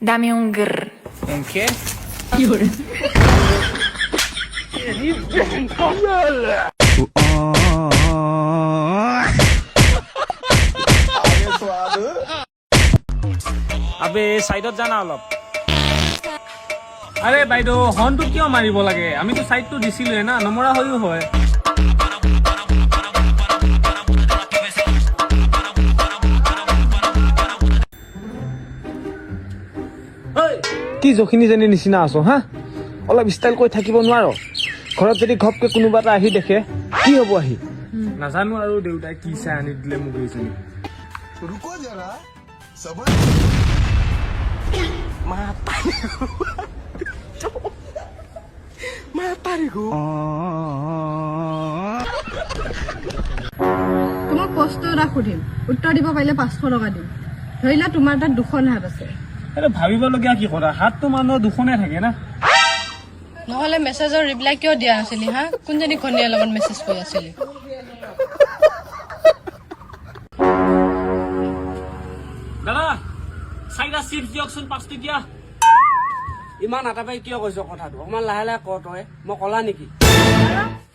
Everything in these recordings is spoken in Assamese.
Dame un grr. ¿En qué? আবে সাইডত জানা অলপ আৰে বাইদেউ হৰ্ণটো কিয় মাৰিব লাগে আমিতো সাইডটো দিছিলোৱে না নমৰা হয়ও হয় কি জখিনি জনী নিচিনা আছো হা অলপ ষ্টাইল কৰি থাকিব নোৱাৰো ঘৰত যদি ঘপকে কোনোবা এটা আহি দেখে কি হ'ব আহি নাজানো আৰু দেউতাই কি চাই আনি দিলে মোক এইজনী रुको जरा सबर তোমাক প্ৰশ্ন এটা সুধিম উত্তৰ দিব পাৰিলে 500 টকা দিম ধৰিলা তোমাৰ তাত 2খন হাত আছে আৰে ভাবিবলগীয়া কি কথা হাতটো মানুহৰ দুখনে থাকে না নহলে মেছেজৰ ৰিপ্লাই কিয় দিয়া নাছিলি হা কোনজনী খনিয়াৰ লগত মেছেজ কৰি আছিলি দাদা চাইডা চিপছ দিয়কচোন 5 টকীয়া ইমান আটাপাই কিয় কৈছ কথাটো অকমান লাহে লাহে ক তই মই কলা নেকি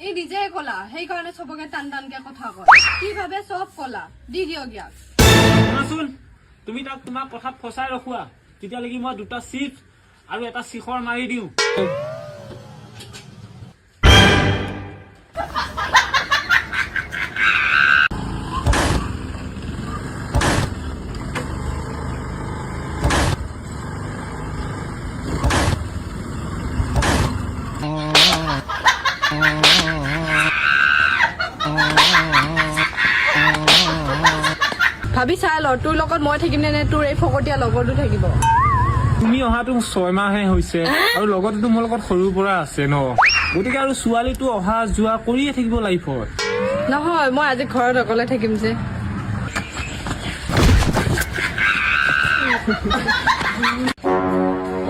এই নিজে কলা সেইকাৰণে চবকে টান টানকে কথা কয় কি ভাবে চব কলা দি দিয়ক ইয়াক শুনাচোন তুমি তাক তোমাৰ কথাত ফচাই ৰখোৱা তেতিয়ালৈকে মই 2টা চিপছ আৰু এটা শিখৰ মাৰি দিওঁ ভাবি চাই ল তোৰ লগত মই থাকিম নে তোৰ এই ফকতীয়া লগৰটো থাকিব তুমি অহাটো 6 মাহহে হৈছে আৰু লগতে মোৰ লগত সৰুৰ পৰা আছে ন গতিকে আৰু ছোৱালীটো অহা যোৱা কৰিয়ে থাকিব লাইফত নহয় মই আজি ঘৰত অকলে থাকিম যে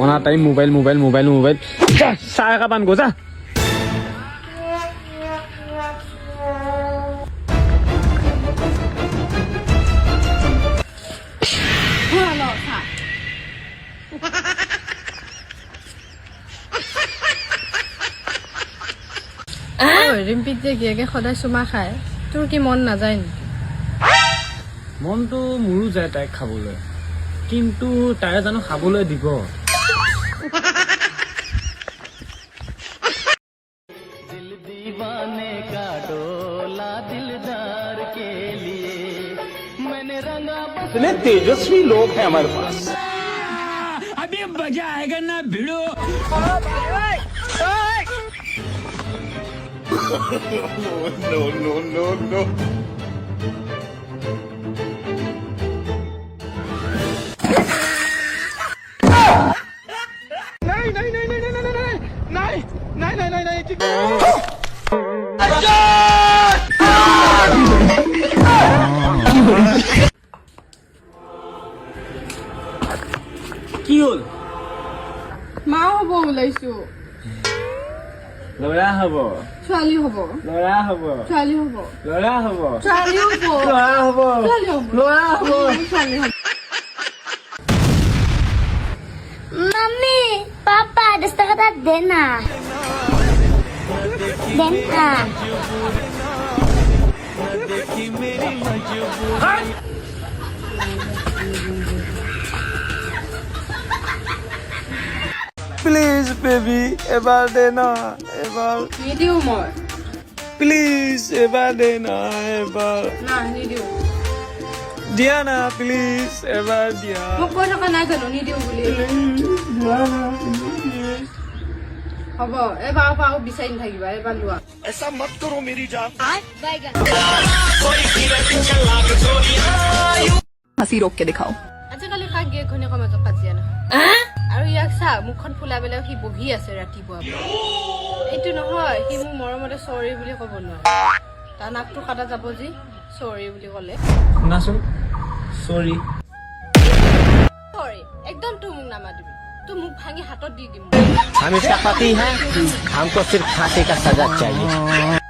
অনা টাইম মোবাইল যা চাহ একাপ আন গো যা ৰিম্পিত যে গিয়েকে সদায় চুমা খায় তোৰ কি মন নাযায় নেকি মনটো মোৰো যায় তাইক খাবলৈ কিন্তু তাই জানো খাবলৈ দিব इतने तेजस्वी लोग हैं हमारे पास अभी मजा आएगा ना भिड़ो नो नो नो नो কি হল মাও হ'ব ওলাইছো লৰা হব ছোৱালী হ'ব লৰা হব ছোৱালী হ'ব লৰা হব ছোৱালী হ'ব লৰা হব ছোৱালী হ'ব লৰা হব ছোৱালী হ'ব Mami, Papa, gusto kita dena. Dena. Please baby এবাৰ দে না এবাৰ নিদিওঁ মই প্লিজ এবাৰ দে না এবাৰ না নিদিওঁ দিয়া না প্লিজ এবাৰ দিয়া মোক কৈ থকা নাই জানো নিদিওঁ বুলি হ'ব এবাৰ পাও বিচাৰি নাথাকিবা এবাৰ লোৱা ऐसा मत करो मेरी जान हंसी रोक के दिखाओ আজিকালি কাক গিয়ে ঘনীয়েকৰ মাজত পাতিয়ে নহয় আৰু ইয়াক চা মুখখন ফুলাই পেলাই সি বহি আছে ৰাতিপুৱা এইটো নহয় সি মোক মৰমতে চৰি বুলি ক'ব নোৱাৰে তাৰ নাকটো কাটা যাব যি চৰি বুলি ক'লে শুনাচোন চৰি চৰি একদম তোৰ মোক নামাতিবি তোৰ মুখ ভাঙি হাতত দি দিম हम इसका पति है हमको सिर्फ फांसी का सजा चाहिए